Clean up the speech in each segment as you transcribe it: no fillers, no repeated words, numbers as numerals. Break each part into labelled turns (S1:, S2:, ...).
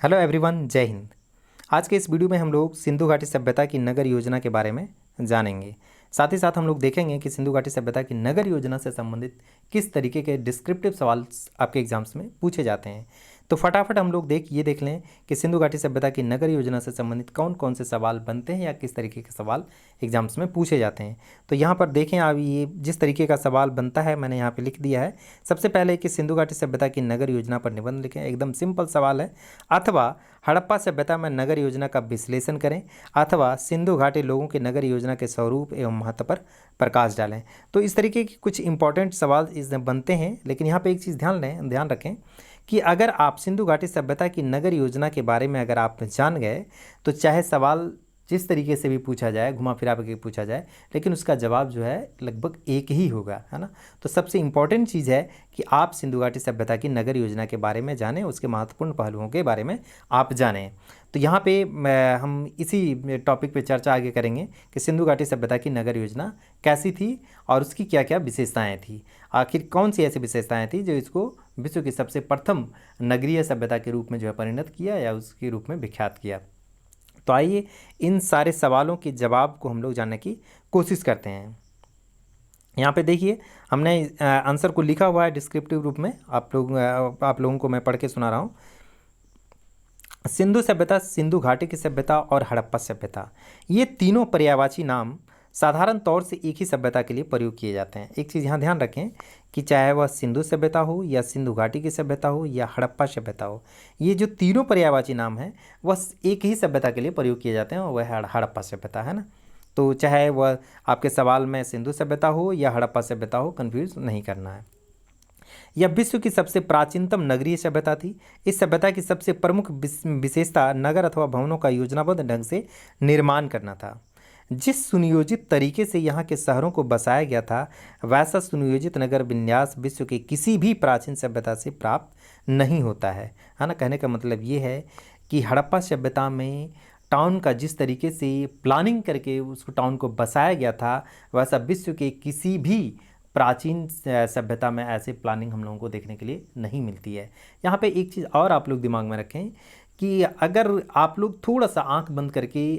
S1: Hello everyone, जय हिंद। आज के इस वीडियो में हम लोग सिंधु घाटी सभ्यता की नगर योजना के बारे में जानेंगे। साथ ही साथ हम लोग देखेंगे कि सिंधु घाटी सभ्यता की नगर योजना से संबंधित किस तरीके के डिस्क्रिप्टिव सवाल आपके एग्जाम्स में पूछे जाते हैं। तो फटाफट हम लोग देख लें कि सिंधु घाटी सभ्यता की नगर योजना से संबंधित कौन कौन से सवाल बनते हैं या किस तरीके के सवाल एग्जाम्स में पूछे जाते हैं। तो यहाँ पर देखें, आप ये जिस तरीके का सवाल बनता है मैंने यहाँ पे लिख दिया है। सबसे पहले कि सिंधु घाटी सभ्यता की नगर योजना पर निबंध लिखें, एकदम सिंपल सवाल है। अथवा हड़प्पा सभ्यता में नगर योजना का विश्लेषण करें, अथवा सिंधु घाटी लोगों की नगर योजना के स्वरूप एवं महत्व पर प्रकाश डालें। तो इस तरीके के कुछ इंपॉर्टेंट सवाल इसमें बनते हैं। लेकिन यहाँ पे एक चीज़ ध्यान रखें कि अगर आप सिंधु घाटी सभ्यता की नगर योजना के बारे में अगर आप जान गए तो चाहे सवाल जिस तरीके से भी पूछा जाए, घुमा फिरा के पूछा जाए, लेकिन उसका जवाब जो है लगभग एक ही होगा, है ना। तो सबसे इम्पॉर्टेंट चीज़ है कि आप सिंधु घाटी सभ्यता की नगर योजना के बारे में जानें, उसके महत्वपूर्ण पहलुओं के बारे में आप जानें। तो यहाँ पे हम इसी टॉपिक पे चर्चा आगे करेंगे कि सिंधु घाटी सभ्यता की नगर योजना कैसी थी और उसकी क्या क्या विशेषताएँ थी। आखिर कौन सी ऐसी विशेषताएँ थी जो इसको विश्व की सबसे प्रथम नगरीय सभ्यता के रूप में जो है परिणत किया या उसके रूप में विख्यात किया। तो आइए इन सारे सवालों के जवाब को हम लोग जानने की कोशिश करते हैं। यहाँ पे देखिए, हमने आंसर को लिखा हुआ है डिस्क्रिप्टिव रूप में। आप लोगों को मैं पढ़ के सुना रहा हूँ। सिंधु सभ्यता, सिंधु घाटी की सभ्यता और हड़प्पा सभ्यता, ये तीनों पर्यायवाची नाम साधारण तौर से एक ही सभ्यता के लिए प्रयोग किए जाते हैं। एक चीज़ यहाँ ध्यान रखें कि चाहे वह सिंधु सभ्यता हो या सिंधु घाटी की सभ्यता हो या हड़प्पा सभ्यता हो, ये जो तीनों पर्यायवाची नाम हैं वह एक ही सभ्यता के लिए प्रयोग किए जाते हैं और वह हड़प्पा सभ्यता है ना। तो चाहे वह आपके सवाल में सिंधु सभ्यता हो या हड़प्पा सभ्यता हो, कन्फ्यूज नहीं करना है। यह विश्व की सबसे प्राचीनतम नगरीय सभ्यता थी। इस सभ्यता की सबसे प्रमुख विशेषता नगर अथवा भवनों का योजनाबद्ध ढंग से निर्माण करना था। जिस सुनियोजित तरीके से यहाँ के शहरों को बसाया गया था, वैसा सुनियोजित नगर विन्यास विश्व के किसी भी प्राचीन सभ्यता से प्राप्त नहीं होता है ना। कहने का मतलब ये है कि हड़प्पा सभ्यता में टाउन का जिस तरीके से प्लानिंग करके उस टाउन को बसाया गया था, वैसा विश्व के किसी भी प्राचीन सभ्यता में ऐसे प्लानिंग हम लोगों को देखने के लिए नहीं मिलती है। यहाँ पे एक चीज़ और आप लोग दिमाग में रखें कि अगर आप लोग थोड़ा सा आंख बंद करके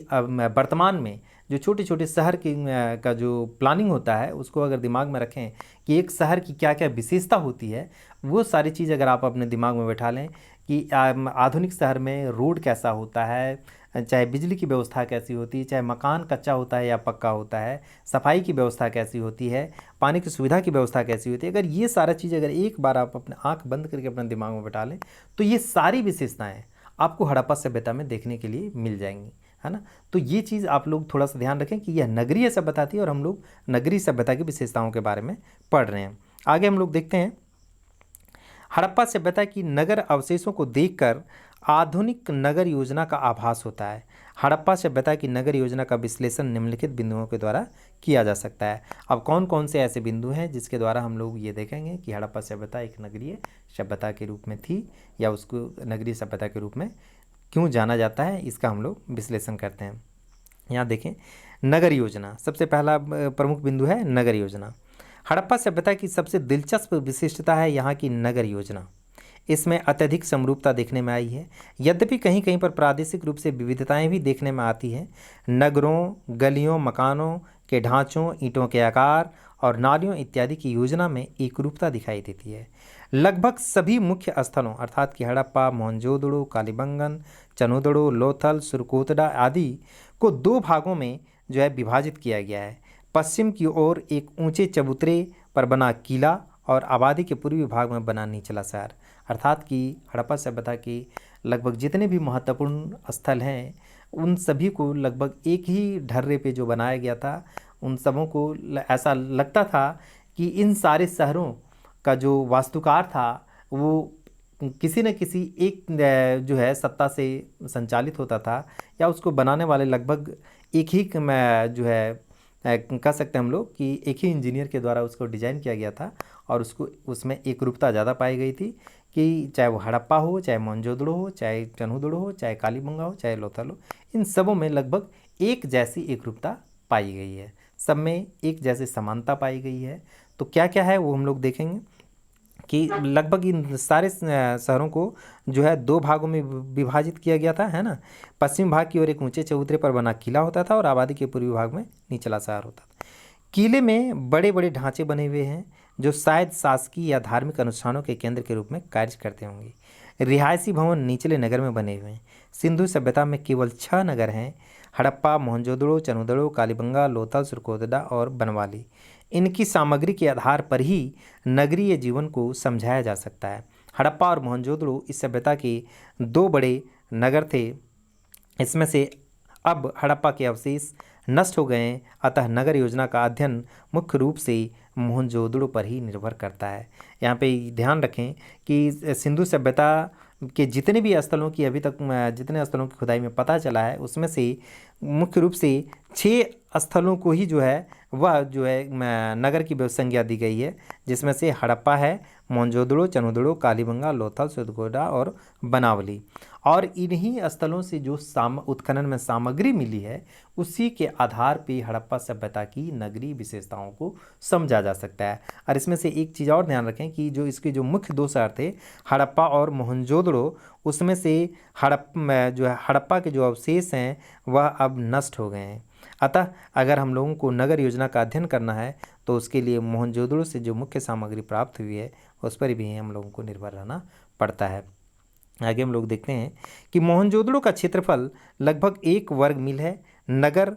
S1: वर्तमान में जो छोटे छोटे शहर की का जो प्लानिंग होता है उसको अगर दिमाग में रखें कि एक शहर की क्या क्या विशेषता होती है, वो सारी चीज़ अगर आप अपने दिमाग में बैठा लें कि आधुनिक शहर में रोड कैसा होता है, चाहे बिजली की व्यवस्था कैसी होती है, चाहे मकान कच्चा होता है या पक्का होता है, सफाई की व्यवस्था कैसी होती है, पानी की सुविधा की व्यवस्था कैसी होती है, अगर ये सारा चीज़ अगर एक बार आप अपने आंख बंद करके अपने दिमाग में बैठा लें तो ये सारी विशेषताएं आपको हड़प्पा सभ्यता में देखने के लिए मिल जाएंगी, है ना। तो ये चीज़ आप लोग थोड़ा सा ध्यान रखें कि यह नगरीय सभ्यता थी और हम लोग नगरीय सभ्यता की विशेषताओं के बारे में पढ़ रहे हैं। आगे हम लोग देखते हैं, हड़प्पा सभ्यता की नगर अवशेषों को देखकर आधुनिक नगर योजना का आभास होता है। हड़प्पा सभ्यता की नगर योजना का विश्लेषण निम्नलिखित बिंदुओं के द्वारा किया जा सकता है। अब कौन कौन से ऐसे बिंदु हैं जिसके द्वारा हम लोग ये देखेंगे कि हड़प्पा सभ्यता एक नगरीय सभ्यता के रूप में थी या उसको नगरीय सभ्यता के रूप में क्यों जाना जाता है, इसका हम लोग विश्लेषण करते हैं। यहाँ देखें, नगर योजना, सबसे पहला प्रमुख बिंदु है नगर योजना। हड़प्पा सभ्यता की सबसे दिलचस्प विशिष्टता है यहाँ की नगर योजना। इसमें अत्यधिक समरूपता देखने में आई है, यद्यपि कहीं कहीं पर प्रादेशिक रूप से विविधताएं भी देखने में आती हैं। नगरों, गलियों, मकानों के ढांचों, ईंटों के आकार और नालियों इत्यादि की योजना में एकरूपता दिखाई देती है। लगभग सभी मुख्य स्थलों अर्थात कि हड़प्पा, मोहनजोदड़ो, कालीबंगन, चनोदड़ो, लोथल, सुरकोतडा आदि को दो भागों में जो है विभाजित किया गया है। पश्चिम की ओर एक ऊंचे चबूतरे पर बना किला और आबादी के पूर्वी भाग में बना निचला शहर, अर्थात कि हड़प्पा सभ्यता के लगभग जितने भी महत्वपूर्ण स्थल हैं उन सभी को लगभग एक ही ढर्रे पे जो बनाया गया था, उन सबों को ऐसा लगता था कि इन सारे शहरों का जो वास्तुकार था वो किसी न किसी एक जो है सत्ता से संचालित होता था, या उसको बनाने वाले लगभग एक ही जो है कह सकते हैं हम लोग कि एक ही इंजीनियर के द्वारा उसको डिज़ाइन किया गया था और उसको उसमें एकरूपता ज़्यादा पाई गई थी कि चाहे वो हड़प्पा हो, चाहे मोहनजोदड़ो हो, चाहे चनहुदड़ो हो, चाहे कालीबंगा हो, चाहे लोथल हो, इन सबों में लगभग एक जैसी एकरूपता पाई गई है, सब में एक जैसी समानता पाई गई है। तो क्या क्या है वो हम लोग देखेंगे। कि लगभग इन सारे शहरों को जो है दो भागों में विभाजित किया गया था, है ना। पश्चिमी भाग की ओर एक ऊंचे चबूतरे पर बना किला होता था और आबादी के पूर्वी भाग में निचला शहर होता था। किले में बड़े बड़े ढांचे बने हुए हैं जो शायद शासकीय या धार्मिक अनुष्ठानों के केंद्र के रूप में कार्य करते होंगे। रिहायशी भवन निचले नगर में बने हुए हैं। सिंधु सभ्यता में केवल 6 नगर हैं: हड़प्पा, मोहनजोदड़ो, चनुदड़ो, कालीबंगा, लोथल, सुरकोटड़ा और बनवाली। इनकी सामग्री के आधार पर ही नगरीय जीवन को समझाया जा सकता है। हड़प्पा और मोहनजोदड़ो इस सभ्यता के 2 बड़े नगर थे। इसमें से अब हड़प्पा के अवशेष नष्ट हो गए हैं, अतः नगर योजना का अध्ययन मुख्य रूप से मोहनजोदड़ो पर ही निर्भर करता है। यहाँ पे ध्यान रखें कि सिंधु सभ्यता के जितने भी स्थलों की अभी तक जितने स्थलों की खुदाई में पता चला है उसमें से मुख्य रूप से 6 स्थलों को ही जो है वह जो है नगर की संज्ञा दी गई है, जिसमें से हड़प्पा है, मोहनजोदड़ो, चनुदड़ो, कालीबंगा, लोथल, सुरकोटड़ा और बनावली। और इन्हीं स्थलों से जो उत्खनन में सामग्री मिली है उसी के आधार पे हड़प्पा सभ्यता की नगरीय विशेषताओं को समझा जा सकता है। और इसमें से एक चीज़ और ध्यान रखें कि जो इसके जो मुख्य 2 शहर थे हड़प्पा और मोहनजोदड़ो, उसमें से हड़प्पा के जो अवशेष हैं वह अब नष्ट हो गए हैं। अतः अगर हम लोगों को नगर योजना का अध्ययन करना है तो उसके लिए मोहनजोदड़ो से जो मुख्य सामग्री प्राप्त हुई है उस पर भी हम लोगों को निर्भर रहना पड़ता है। आगे हम लोग देखते हैं कि मोहनजोदड़ो का क्षेत्रफल लगभग 1 वर्ग मील है। नगर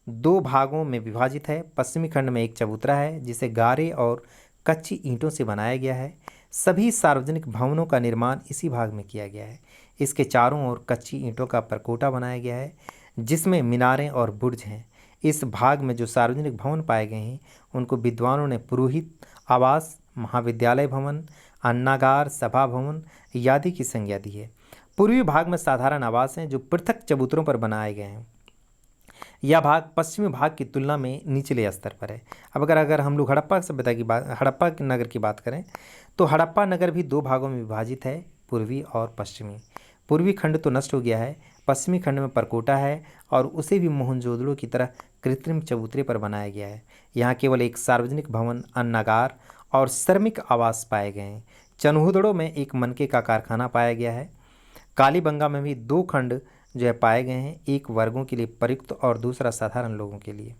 S1: 2 भागों में विभाजित है। पश्चिमी खंड में एक चबूतरा है जिसे गारे और कच्ची ईंटों से बनाया गया है। सभी सार्वजनिक भवनों का निर्माण इसी भाग में किया गया है। इसके चारों ओर कच्ची ईंटों का परकोटा बनाया गया है जिसमें मीनारें और बुर्ज हैं। इस भाग में जो सार्वजनिक भवन पाए गए हैं उनको विद्वानों ने पुरोहित आवास, महाविद्यालय भवन, अन्नागार, सभा भवन आदि की संज्ञा दी है। पूर्वी भाग में साधारण आवास हैं जो पृथक चबूतरों पर बनाए गए हैं। यह भाग पश्चिमी भाग की तुलना में निचले स्तर पर है। अब अगर हम लोग हड़प्पा के नगर की बात करें तो हड़प्पा नगर भी 2 भागों में विभाजित है, पूर्वी और पश्चिमी। पूर्वी खंड तो नष्ट हो गया है, पश्चिमी खंड में परकोटा है और उसे भी मोहनजोदड़ो की तरह कृत्रिम चबूतरे पर बनाया गया है। यहाँ केवल एक सार्वजनिक भवन, अन्नागार और श्रमिक आवास पाए गए हैं। चनुदड़ो में एक मनके का कारखाना पाया गया है। कालीबंगा में भी 2 खंड जो है पाए गए हैं, एक वर्गों के लिए प्रयुक्त और दूसरा साधारण लोगों के लिए।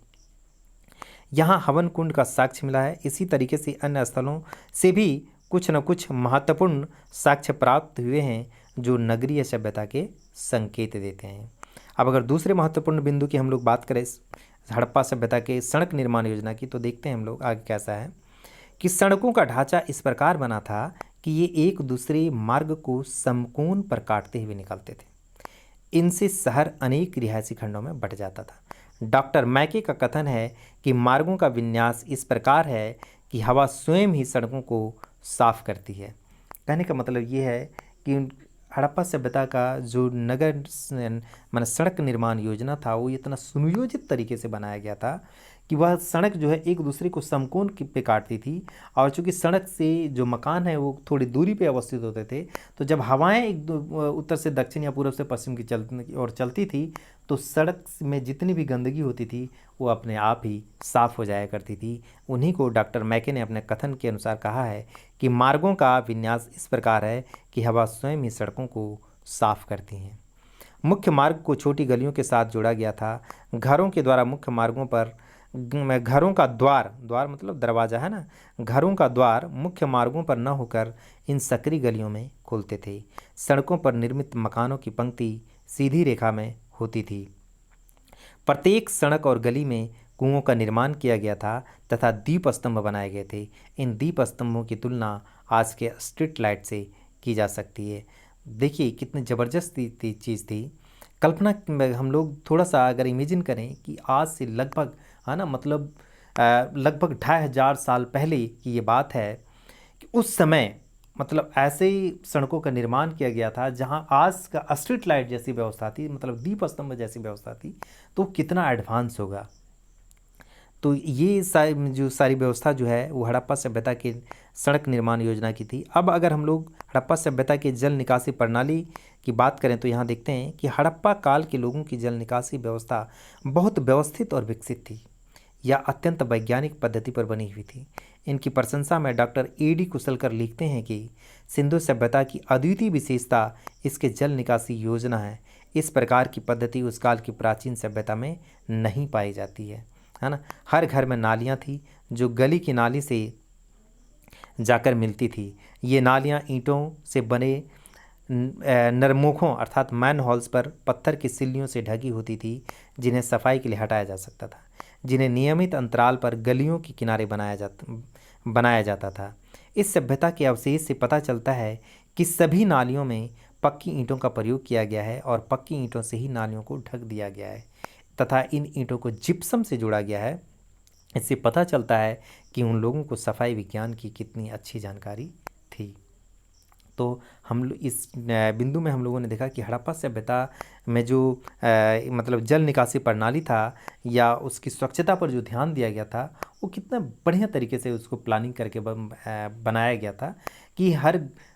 S1: यहाँ हवन कुंड का साक्ष्य मिला है। इसी तरीके से अन्य स्थलों से भी कुछ न कुछ महत्वपूर्ण साक्ष्य प्राप्त हुए हैं जो नगरीय सभ्यता के संकेत देते हैं। अब अगर दूसरे महत्वपूर्ण बिंदु की हम लोग बात करें हड़प्पा सभ्यता के सड़क निर्माण योजना की, तो देखते हैं हम लोग आगे कैसा है कि सड़कों का ढांचा इस प्रकार बना था कि ये एक दूसरे मार्ग को समकोण पर काटते हुए निकलते थे। इनसे शहर अनेक रिहायशी खंडों में बंट जाता था। डॉक्टर मैके का कथन है कि मार्गों का विन्यास इस प्रकार है कि हवा स्वयं ही सड़कों को साफ करती है। कहने का मतलब ये है कि हड़प्पा सभ्यता का जो नगर सड़क निर्माण योजना था वो इतना सुनियोजित तरीके से बनाया गया था कि वह सड़क जो है एक दूसरे को समकोण पे काटती थी। और चूँकि सड़क से जो मकान है वो थोड़ी दूरी पे अवस्थित होते थे, तो जब हवाएं उत्तर से दक्षिण या पूर्व से पश्चिम की ओर चलती थी तो सड़क में जितनी भी गंदगी होती थी वो अपने आप ही साफ़ हो जाया करती थी। उन्हीं को डॉक्टर मैके ने अपने कथन के अनुसार कहा है कि मार्गों का विन्यास इस प्रकार है कि हवा स्वयं ही सड़कों को साफ करती हैं। मुख्य मार्ग को छोटी गलियों के साथ जोड़ा गया था। घरों के द्वारा मुख्य मार्गों पर घरों का द्वार मतलब दरवाज़ा है ना, घरों का द्वार मुख्य मार्गों पर न होकर इन सकरी गलियों में खुलते थे। सड़कों पर निर्मित मकानों की पंक्ति सीधी रेखा में होती थी। प्रत्येक सड़क और गली में कुओं का निर्माण किया गया था तथा दीप स्तंभ बनाए गए थे। इन दीप स्तंभों की तुलना आज के स्ट्रीट लाइट से की जा सकती है। देखिए कितनी ज़बरदस्त चीज़ थी। कल्पना हम लोग थोड़ा सा अगर इमेजिन करें कि आज से लगभग है ना मतलब लगभग 2500 साल पहले की ये बात है कि उस समय मतलब ऐसे ही सड़कों का निर्माण किया गया था जहां आज का स्ट्रीट लाइट जैसी व्यवस्था थी, मतलब दीप स्तंभ जैसी व्यवस्था थी, तो कितना एडवांस होगा। तो ये सारी व्यवस्था जो है वो हड़प्पा सभ्यता के सड़क निर्माण योजना की थी। अब अगर हम लोग हड़प्पा सभ्यता के जल निकासी प्रणाली की बात करें तो यहाँ देखते हैं कि हड़प्पा काल के लोगों की जल निकासी व्यवस्था बहुत व्यवस्थित और विकसित थी। यह अत्यंत वैज्ञानिक पद्धति पर बनी हुई थी। इनकी प्रशंसा में डॉक्टर A.D. कुशलकर लिखते हैं कि सिंधु सभ्यता की अद्वितीय विशेषता इसके जल निकासी योजना है। इस प्रकार की पद्धति उस काल की प्राचीन सभ्यता में नहीं पाई जाती है ना। हर घर में नालियाँ थी जो गली की नाली से जाकर मिलती थी। ये नालियाँ ईंटों से बने नरमुखों अर्थात मैन होल्स पर पत्थर की सिल्लियों से ढकी होती थी, जिन्हें सफाई के लिए हटाया जा सकता था, जिन्हें नियमित अंतराल पर गलियों के किनारे बनाया जाता था। इस सभ्यता के अवशेष से पता चलता है कि सभी नालियों में पक्की ईंटों का प्रयोग किया गया है और पक्की ईंटों से ही नालियों को ढक दिया गया है तथा इन ईंटों को जिप्सम से जोड़ा गया है। इससे पता चलता है कि उन लोगों को सफाई विज्ञान की कितनी अच्छी जानकारी थी। तो हम इस बिंदु में हम लोगों ने देखा कि हड़प्पा सभ्यता में जो मतलब जल निकासी प्रणाली था या उसकी स्वच्छता पर जो ध्यान दिया गया था वो कितना बढ़िया तरीके से उसको प्लानिंग करके बनाया गया था कि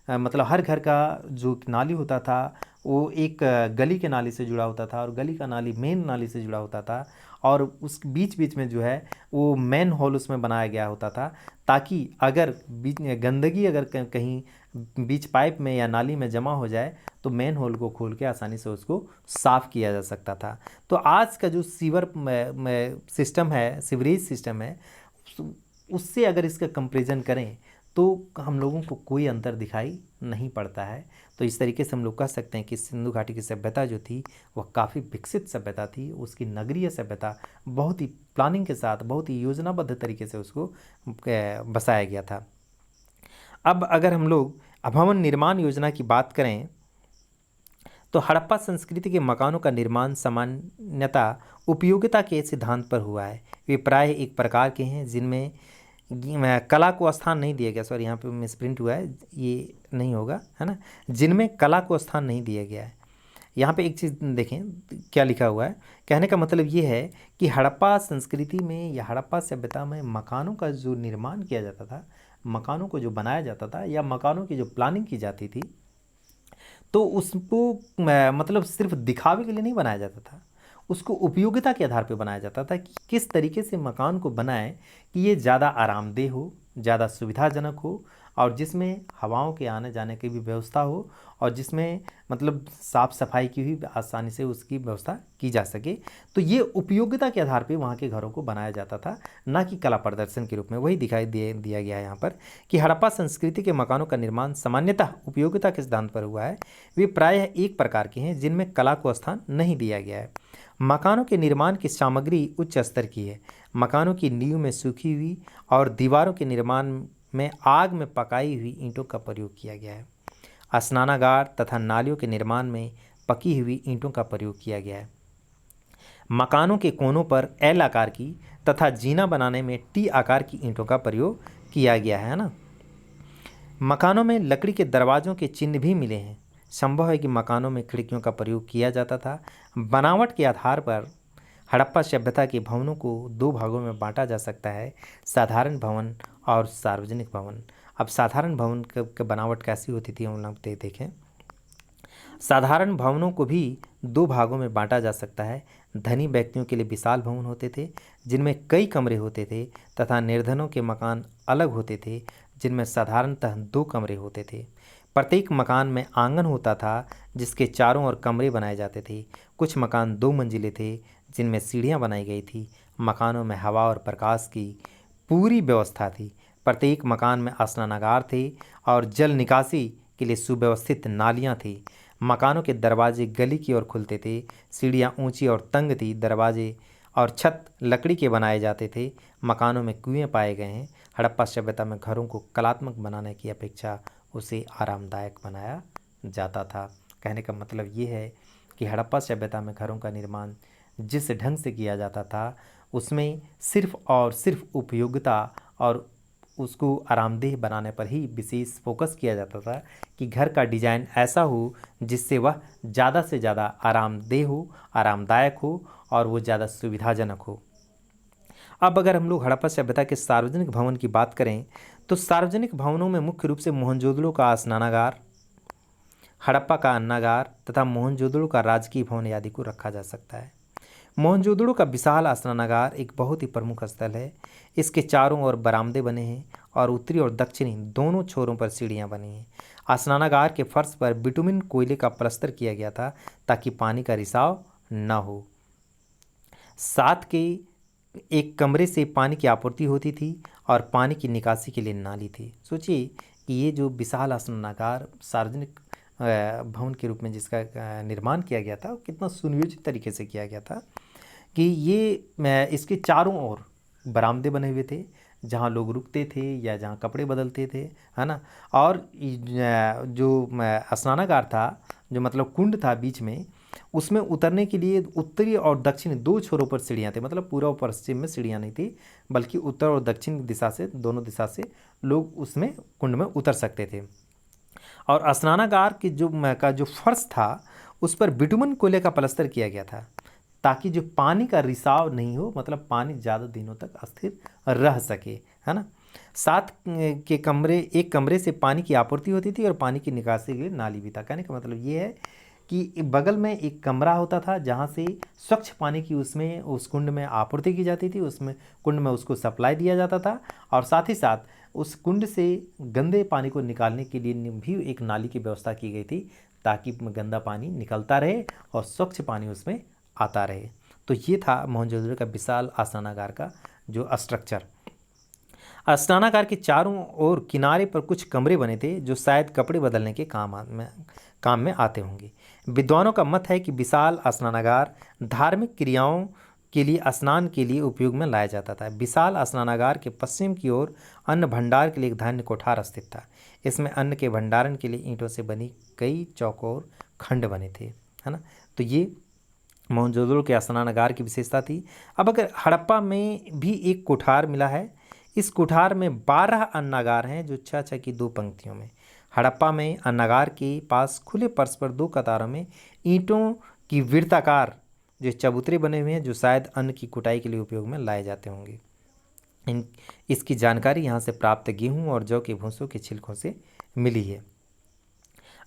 S1: मतलब हर घर का जो नाली होता था वो एक गली के नाली से जुड़ा होता था और गली का नाली मेन नाली से जुड़ा होता था और उस बीच बीच में जो है वो मेन होल उसमें बनाया गया होता था, ताकि अगर गंदगी अगर कहीं बीच पाइप में या नाली में जमा हो जाए तो मेन होल को खोल के आसानी से उसको साफ़ किया जा सकता था। तो आज का जो सीवर सिस्टम है, सीवरेज सिस्टम है, उससे अगर इसका कंपैरिजन करें तो हम लोगों को कोई अंतर दिखाई नहीं पड़ता है। तो इस तरीके से हम लोग कह सकते हैं कि सिंधु घाटी की सभ्यता जो थी वह काफ़ी विकसित सभ्यता थी। उसकी नगरीय सभ्यता बहुत ही प्लानिंग के साथ, बहुत ही योजनाबद्ध तरीके से उसको बसाया गया था। अब अगर हम लोग भवन निर्माण योजना की बात करें तो हड़प्पा संस्कृति के मकानों का निर्माण सामान्यतः उपयोगिता के सिद्धांत पर हुआ है। वे प्राय एक प्रकार के हैं जिनमें कला को स्थान नहीं दिया गया। सॉरी, यहाँ पे मिसप्रिंट हुआ है, ये नहीं होगा, है ना। जिनमें कला को स्थान नहीं दिया गया है। यहाँ पे एक चीज़ देखें क्या लिखा हुआ है। कहने का मतलब ये है कि हड़प्पा संस्कृति में या हड़प्पा सभ्यता में मकानों का जो निर्माण किया जाता था, मकानों को जो बनाया जाता था या मकानों की जो प्लानिंग की जाती थी, तो उसको मतलब सिर्फ दिखावे के लिए नहीं बनाया जाता था, उसको उपयोगिता के आधार पर बनाया जाता था कि किस तरीके से मकान को बनाएं कि ये ज़्यादा आरामदेह हो, ज़्यादा सुविधाजनक हो और जिसमें हवाओं के आने जाने की भी व्यवस्था हो और जिसमें मतलब साफ़ सफाई की भी आसानी से उसकी व्यवस्था की जा सके। तो ये उपयोगिता के आधार पे वहाँ के घरों को बनाया जाता था, ना कि कला प्रदर्शन के रूप में। वही दिखाई दिया गया है यहाँ पर कि हड़प्पा संस्कृति के मकानों का निर्माण सामान्यतः उपयोगिता के सिद्धांत पर हुआ है। वे प्रायः एक प्रकार के हैं जिनमें कला को स्थान नहीं दिया गया है। मकानों के निर्माण की सामग्री उच्च स्तर की है। मकानों की नींव में सूखी हुई और दीवारों के निर्माण में आग में पकाई हुई ईंटों का प्रयोग किया गया है। स्नानागार तथा नालियों के निर्माण में पकी हुई ईंटों का प्रयोग किया गया है। मकानों के कोनों पर एल आकार की तथा जीना बनाने में टी आकार की ईंटों का प्रयोग किया गया है ना। मकानों में लकड़ी के दरवाज़ों के चिन्ह भी मिले हैं। संभव है कि मकानों में खिड़कियों का प्रयोग किया जाता था। बनावट के आधार पर हड़प्पा सभ्यता के भवनों को दो भागों में बांटा जा सकता है, साधारण भवन और सार्वजनिक भवन। अब साधारण भवन की बनावट कैसी होती थी हम लोग देखें। साधारण भवनों को भी दो भागों में बांटा जा सकता है। धनी व्यक्तियों के लिए विशाल भवन होते थे जिनमें कई कमरे होते थे तथा निर्धनों के मकान अलग होते थे जिनमें साधारणतः दो कमरे होते थे। प्रत्येक मकान में आंगन होता था जिसके चारों ओर कमरे बनाए जाते थे। कुछ मकान दो मंजिले थे जिनमें सीढ़ियां बनाई गई थी। मकानों में हवा और प्रकाश की पूरी व्यवस्था थी। प्रत्येक मकान में स्नानागार थे और जल निकासी के लिए सुव्यवस्थित नालियां थी। मकानों के दरवाजे गली की ओर खुलते थे। सीढ़ियां ऊंची और तंग थी। दरवाजे और छत लकड़ी के बनाए जाते थे। मकानों में कुएं पाए गए हैं। हड़प्पा सभ्यता में घरों को कलात्मक बनाने की अपेक्षा उसे आरामदायक बनाया जाता था। कहने का मतलब ये है कि हड़प्पा सभ्यता में घरों का निर्माण जिस ढंग से किया जाता था उसमें सिर्फ और सिर्फ उपयोगिता और उसको आरामदेह बनाने पर ही विशेष फोकस किया जाता था कि घर का डिज़ाइन ऐसा हो जिससे वह ज़्यादा से ज़्यादा आरामदेह हो, आरामदायक हो और वो ज़्यादा सुविधाजनक हो। अब अगर हम लोग हड़प्पा सभ्यता के सार्वजनिक भवन की बात करें तो सार्वजनिक भवनों में मुख्य रूप से मोहनजोदड़ो का स्नानागार, हड़प्पा का अन्नागार तथा मोहनजोदड़ो का राजकीय भवन आदि को रखा जा सकता है। मोहनजोदड़ो का विशाल स्नानागार एक बहुत ही प्रमुख स्थल है। इसके चारों ओर बरामदे बने हैं और उत्तरी और दक्षिणी दोनों छोरों पर सीढ़ियां बनी हैं। स्नानागार के फर्श पर बिटुमिन कोयले का प्लास्टर किया गया था ताकि पानी का रिसाव न हो। साथ के एक कमरे से पानी की आपूर्ति होती थी और पानी की निकासी के लिए नाली थी। सोचिए कि ये जो विशाल स्नानागार सार्वजनिक भवन के रूप में जिसका निर्माण किया गया था वो कितना सुनियोजित तरीके से किया गया था कि ये इसके चारों ओर बरामदे बने हुए थे जहाँ लोग रुकते थे या जहाँ कपड़े बदलते थे, है ना। और जो स्नानागार था, जो मतलब कुंड था बीच में, उसमें उतरने के लिए उत्तरी और दक्षिणी दो छोरों पर सीढ़ियाँ थी। मतलब पूर्व और पश्चिम में सीढ़ियाँ नहीं थी, बल्कि उत्तर और दक्षिण दिशा से, दोनों दिशा से लोग उसमें कुंड में उतर सकते थे। और स्नानागार की जो फर्श था उस पर बिटुमन कोयले का प्लास्टर किया गया था ताकि जो पानी का रिसाव नहीं हो, मतलब पानी ज़्यादा दिनों तक अस्थिर रह सके, है ना। साथ के कमरे, एक कमरे से पानी की आपूर्ति होती थी और पानी की निकासी के लिए नाली भी था। कहने का मतलब ये है कि बगल में एक कमरा होता था जहाँ से स्वच्छ पानी की उसमें उस कुंड में आपूर्ति की जाती थी, उसमें कुंड में उसको सप्लाई दिया जाता था, और साथ ही साथ उस कुंड से गंदे पानी को निकालने के लिए भी एक नाली की व्यवस्था की गई थी ताकि गंदा पानी निकलता रहे और स्वच्छ पानी उसमें आता रहे। तो ये था मोहनजोदड़ो का विशाल स्नानागार का जो स्ट्रक्चर। स्नानागार के चारों ओर किनारे पर कुछ कमरे बने थे जो शायद कपड़े बदलने के काम में आते होंगे। विद्वानों का मत है कि विशाल स्नानागार धार्मिक क्रियाओं के लिए स्नान के लिए उपयोग में लाया जाता था। विशाल स्नानागार के पश्चिम की ओर अन्न भंडार के लिए एक धान्य कोठार स्थित था। इसमें अन्न के भंडारण के लिए ईंटों से बनी कई चौकोर खंड बने थे, है ना। तो ये मोहनजोदड़ो के स्नानागार की विशेषता थी। अब अगर हड़प्पा में भी एक कोठार मिला है। इस कोठार में 12 अन्नागार हैं जो 6-6 की 2 पंक्तियों में। हड़प्पा में अन्नागार के पास खुले फर्श पर 2 कतारों में ईंटों की वृत्ताकार जो चबूतरे बने हुए हैं जो शायद अन्न की कुटाई के लिए उपयोग में लाए जाते होंगे। इसकी जानकारी यहाँ से प्राप्त गेहूँ और जौ के भूसों के छिलकों से मिली है।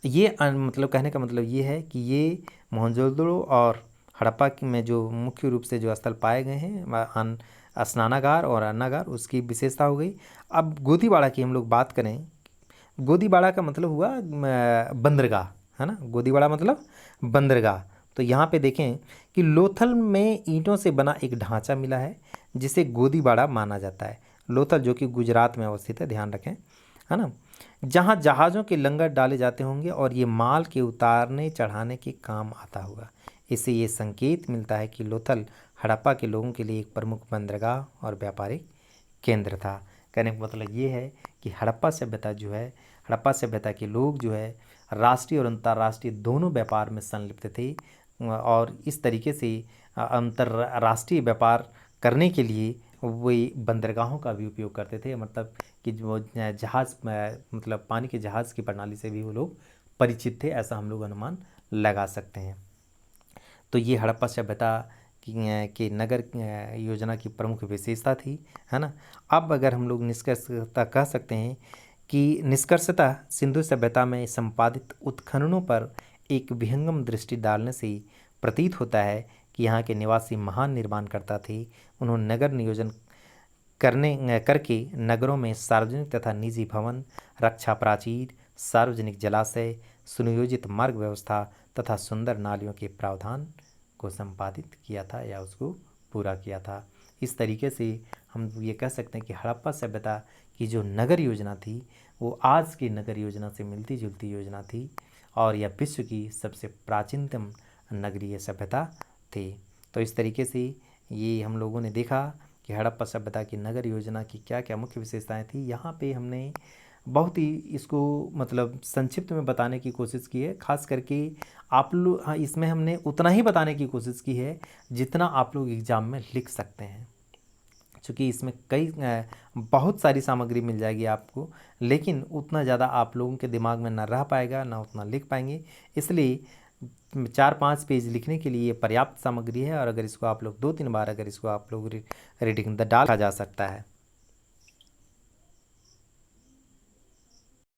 S1: ये मतलब कहने का मतलब ये है कि ये मोहनजोदड़ो और हड़प्पा में जो मुख्य रूप से जो स्थल पाए गए हैं स्नानागार और अन्नागार, उसकी विशेषता हो गई। अब गोदीबाड़ा की हम लोग बात करें। गोदीबाड़ा का मतलब हुआ बंदरगाह, है ना। गोदीबाड़ा मतलब बंदरगाह। तो यहाँ पे देखें कि लोथल में ईंटों से बना एक ढांचा मिला है जिसे गोदीबाड़ा माना जाता है। लोथल जो कि गुजरात में अवस्थित है, ध्यान रखें, है ना, जहाँ जहाज़ों के लंगर डाले जाते होंगे और ये माल के उतारने चढ़ाने के काम आता होगा। इससे ये संकेत मिलता है कि लोथल हड़प्पा के लोगों के लिए एक प्रमुख बंदरगाह और व्यापारिक केंद्र था। कहने का मतलब ये है कि हड़प्पा सभ्यता जो है, हड़प्पा सभ्यता के लोग जो है राष्ट्रीय और अंतर्राष्ट्रीय दोनों व्यापार में संलिप्त थे और इस तरीके से अंतर्राष्ट्रीय व्यापार करने के लिए वे बंदरगाहों का भी उपयोग करते थे। मतलब कि वो जहाज़ मतलब पानी के जहाज़ की प्रणाली से भी वो लोग परिचित थे, ऐसा हम लोग अनुमान लगा सकते हैं। तो ये हड़प्पा सभ्यता के नगर योजना की प्रमुख विशेषता थी, है ना। अब अगर हम लोग निष्कर्षतः कह सकते हैं कि निष्कर्षतः सिंधु सभ्यता में संपादित उत्खननों पर एक विहंगम दृष्टि डालने से प्रतीत होता है कि यहाँ के निवासी महान निर्माणकर्ता थे। उन्होंने नगर नियोजन करके नगरों में सार्वजनिक तथा निजी भवन, रक्षा प्राचीर, सार्वजनिक जलाशय, सुनियोजित मार्ग व्यवस्था तथा सुंदर नालियों के प्रावधान को संपादित किया था या उसको पूरा किया था। इस तरीके से हम ये कह सकते हैं कि हड़प्पा सभ्यता की जो नगर योजना थी वो आज की नगर योजना से मिलती जुलती योजना थी और यह विश्व की सबसे प्राचीनतम नगरीय सभ्यता थी। तो इस तरीके से ये हम लोगों ने देखा कि हड़प्पा सभ्यता की नगर योजना की क्या क्या मुख्य विशेषताएं थी। यहाँ पे हमने बहुत ही इसको मतलब संक्षिप्त में बताने की कोशिश की है। खास करके आप लोग, हाँ, इसमें हमने उतना ही बताने की कोशिश की है जितना आप लोग एग्ज़ाम में लिख सकते हैं, क्योंकि इसमें कई बहुत सारी सामग्री मिल जाएगी आपको, लेकिन उतना ज़्यादा आप लोगों के दिमाग में ना रह पाएगा, ना उतना लिख पाएंगे। इसलिए 4-5 पेज लिखने के लिए पर्याप्त सामग्री है और अगर इसको आप लोग 2-3 बार अगर इसको आप लोग रीडिंग डाला जा सकता है।